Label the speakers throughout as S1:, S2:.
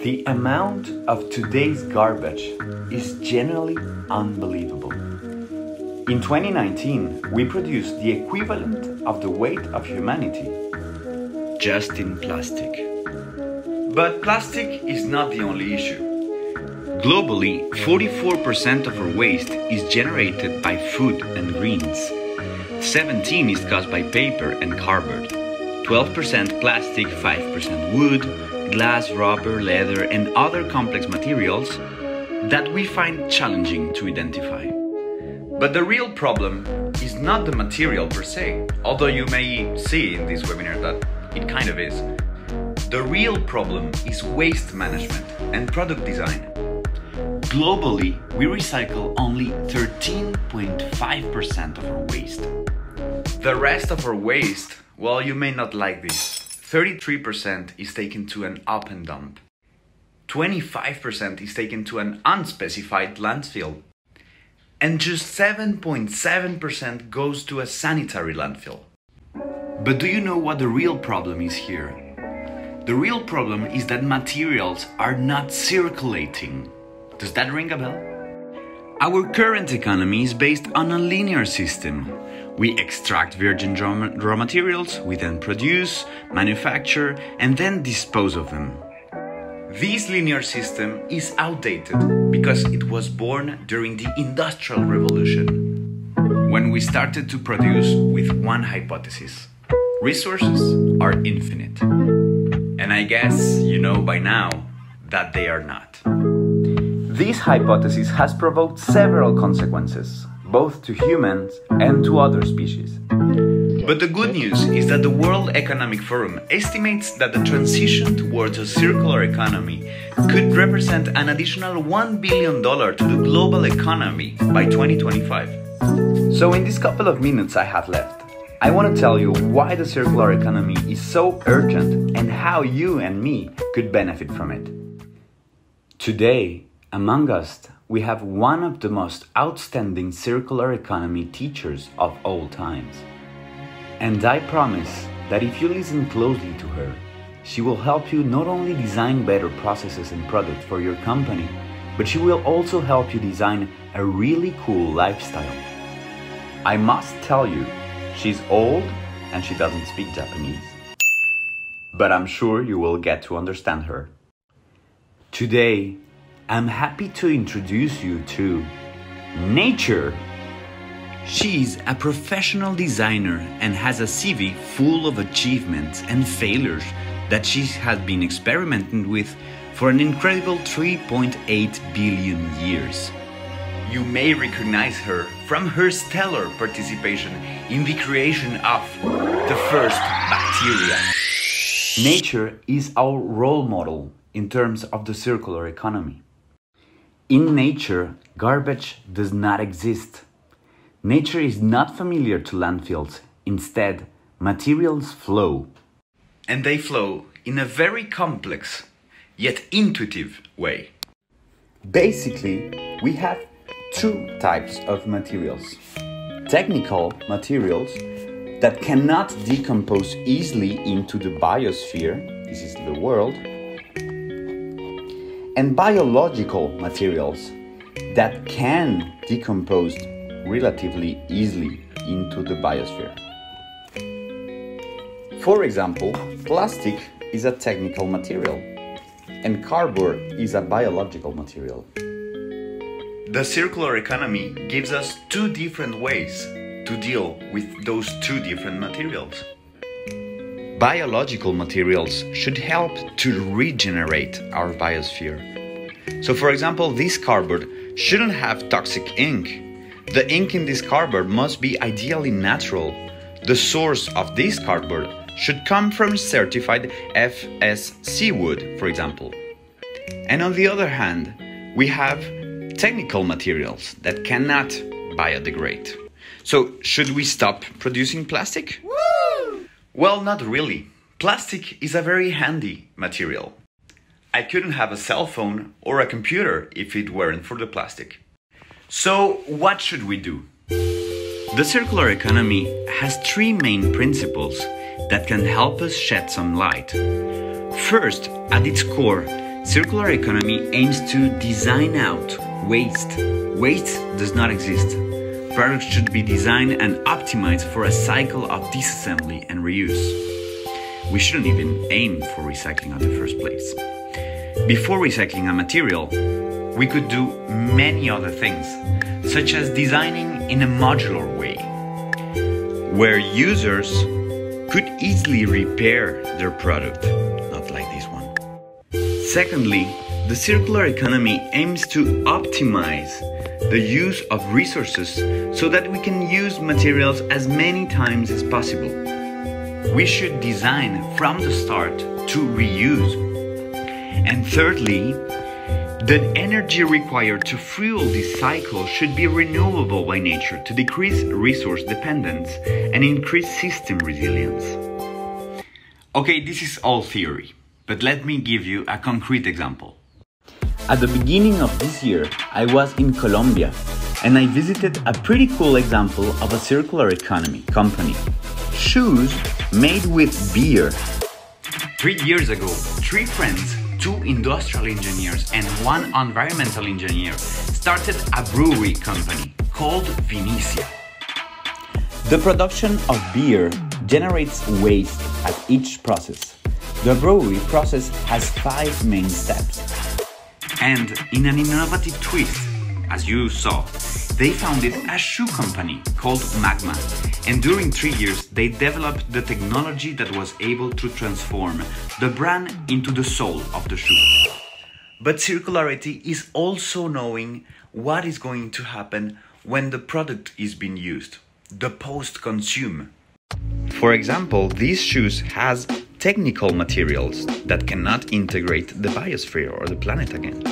S1: The amount of today's garbage is generally unbelievable. In 2019, we produced the equivalent of the weight of humanity just in plastic. But plastic is not the only issue. Globally, 44% of our waste is generated by food and greens. 17% is caused by paper and cardboard. 12% plastic, 5% wood, glass, rubber, leather, and other complex materials that we find challenging to identify. But the real problem is not the material per se, although you may see in this webinar that it kind of is. The real problem is waste management and product design. Globally, we recycle only 13.5% of our waste. The rest of our waste, well, you may not like this. 33% is taken to an open dump. 25% is taken to an unspecified landfill. And just 7.7% goes to a sanitary landfill. But do you know what the real problem is here? The real problem is that materials are not circulating. Does that ring a bell? Our current economy is based on a linear system. We extract virgin raw materials, we then produce, manufacture, and then dispose of them. This linear system is outdated because it was born during the Industrial Revolution, when we started to produce with one hypothesis: resources are infinite. And I guess you know by now that they are not. This hypothesis has provoked several consequences, both to humans and to other species. But the good news is that the World Economic Forum estimates that the transition towards a circular economy could represent an additional $1 billion to the global economy by 2025. So in this couple of minutes I have left, I want to tell you why the circular economy is so urgent and how you and me could benefit from it. Today, among us, we have one of the most outstanding circular economy teachers of all times. And I promise that if you listen closely to her, she will help you not only design better processes and products for your company, but she will also help you design a really cool lifestyle. I must tell you, she's old and she doesn't speak Japanese. But I'm sure you will get to understand her. Today, I'm happy to introduce you to Nature. She's a professional designer and has a CV full of achievements and failures that she has been experimenting with for an incredible 3.8 billion years. You may recognize her from her stellar participation in the creation of the first bacteria. Nature is our role model in terms of the circular economy. In nature, garbage does not exist. Nature is not familiar to landfills. Instead, materials flow. And they flow in a very complex, yet intuitive way. Basically, we have two types of materials. Technical materials that cannot decompose easily into the biosphere, this is the world, and biological materials that can decompose relatively easily into the biosphere. For example, plastic is a technical material and cardboard is a biological material. The circular economy gives us two different ways to deal with those two different materials. Biological materials should help to regenerate our biosphere. So for example, this cardboard shouldn't have toxic ink. The ink in this cardboard must be ideally natural. The source of this cardboard should come from certified FSC wood, for example. And on the other hand, we have technical materials that cannot biodegrade. So should we stop producing plastic? Woo! Well, not really. Plastic is a very handy material. I couldn't have a cell phone or a computer if it weren't for the plastic. So what should we do? The circular economy has three main principles that can help us shed some light. First, at its core, Circular economy aims to design out waste. Waste does not exist. Products should be designed and optimized for a cycle of disassembly and reuse. We shouldn't even aim for recycling in the first place. Before recycling a material, we could do many other things, such as designing in a modular way, where users could easily repair their product, not like this one. Secondly, the circular economy aims to optimize the use of resources so that we can use materials as many times as possible. We should design from the start to reuse. And thirdly, the energy required to fuel this cycle should be renewable by nature to decrease resource dependence and increase system resilience. Okay, this is all theory, but let me give you a concrete example. At the beginning of this year, I was in Colombia and I visited a pretty cool example of a circular economy company. Shoes made with beer. 3 years ago, 3 friends, 2 industrial engineers and 1 environmental engineer started a brewery company called Vinicia. The production of beer generates waste at each process. The brewery process has 5 main steps. And in an innovative twist, as you saw, they founded a shoe company called Magma. And during 3 years, they developed the technology that was able to transform the brand into the soul of the shoe. But circularity is also knowing what is going to happen when the product is being used, the post-consume. For example, these shoes has technical materials that cannot integrate the biosphere or the planet again.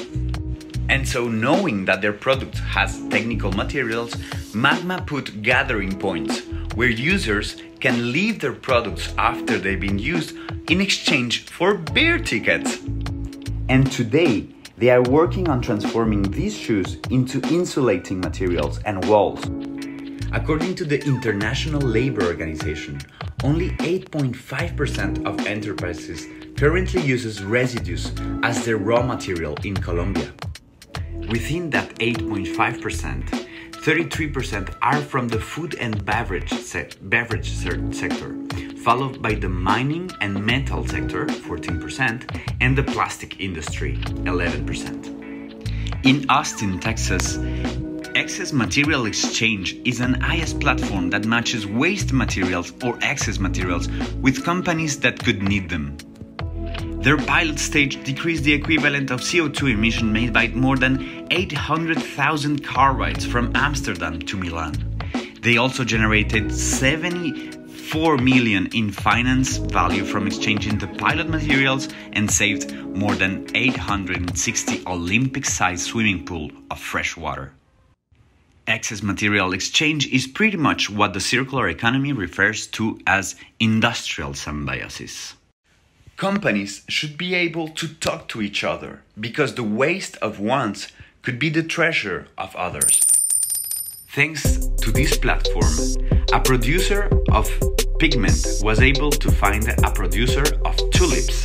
S1: And so knowing that their product has technical materials, Magma put gathering points where users can leave their products after they've been used in exchange for beer tickets. And today, they are working on transforming these shoes into insulating materials and walls. According to the International Labour Organization, only 8.5% of enterprises currently uses residues as their raw material in Colombia. Within that 8.5%, 33% are from the food and beverage sector, followed by the mining and metal sector, 14%, and the plastic industry, 11%. In Austin, Texas, Excess Material Exchange is an IS platform that matches waste materials or excess materials with companies that could need them. Their pilot stage decreased the equivalent of CO2 emission made by more than 800,000 car rides from Amsterdam to Milan. They also generated 74 million in finance value from exchanging the pilot materials and saved more than 860 Olympic-sized swimming pools of fresh water. Excess material exchange is pretty much what the circular economy refers to as industrial symbiosis. Companies should be able to talk to each other because the waste of ones could be the treasure of others. Thanks to this platform, a producer of pigment was able to find a producer of tulips.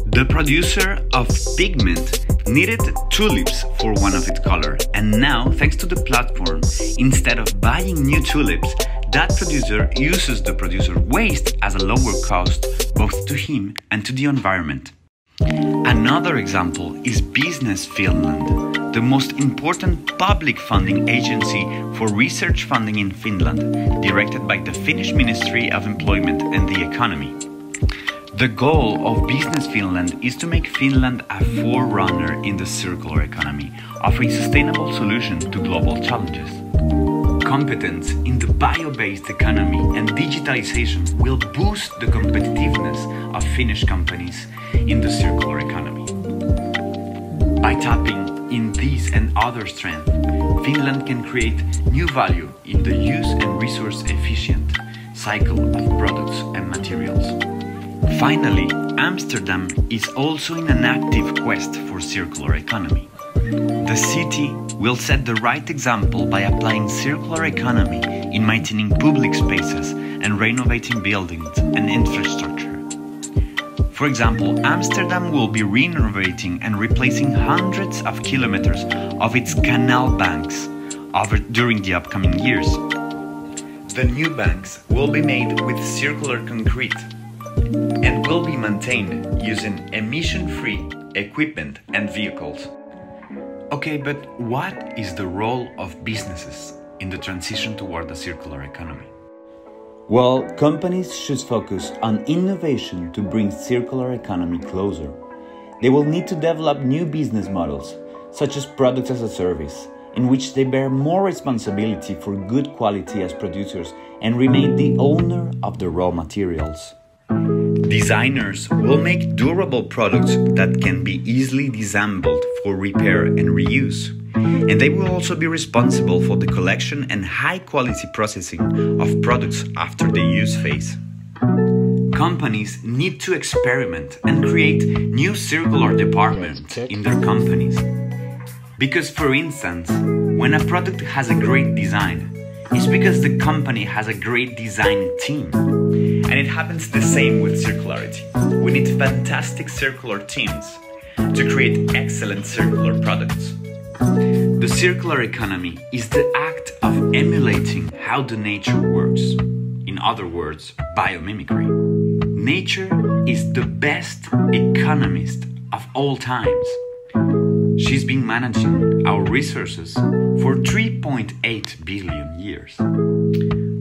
S1: The producer of pigment needed tulips for one of its colors, and now, thanks to the platform, instead of buying new tulips, that producer uses the producer waste as a lower cost both to him and to the environment. Another example is Business Finland, the most important public funding agency for research funding in Finland, directed by the Finnish Ministry of Employment and the Economy. The goal of Business Finland is to make Finland a forerunner in the circular economy, offering sustainable solutions to global challenges. Competence in the bio-based economy and digitalization will boost the competitiveness of Finnish companies in the circular economy. By tapping in these and other strengths, Finland can create new value in the use and resource-efficient cycle of products and materials. Finally, Amsterdam is also in an active quest for circular economy. The city will set the right example by applying circular economy in maintaining public spaces and renovating buildings and infrastructure. For example, Amsterdam will be renovating and replacing hundreds of kilometers of its canal banks during the upcoming years. The new banks will be made with circular concrete and will be maintained using emission-free equipment and vehicles. Okay, but what is the role of businesses in the transition toward a circular economy?
S2: Well, companies should focus on innovation to bring circular economy closer. They will need to develop new business models, such as products as a service, in which they bear more responsibility for good quality as producers and remain the owner of the raw materials.
S1: Designers will make durable products that can be easily disassembled for repair and reuse. And they will also be responsible for the collection and high-quality processing of products after the use phase. Companies need to experiment and create new circular departments in their companies. Because, for instance, when a product has a great design, it's because the company has a great design team. And it happens the same with circularity. We need fantastic circular teams to create excellent circular products. The circular economy is the act of emulating how the nature works. In other words, biomimicry. Nature is the best economist of all times. She's been managing our resources for 3.8 billion years.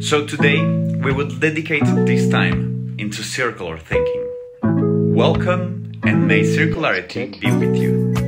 S1: So today, we will dedicate this time into circular thinking. Welcome, and may circularity be with you.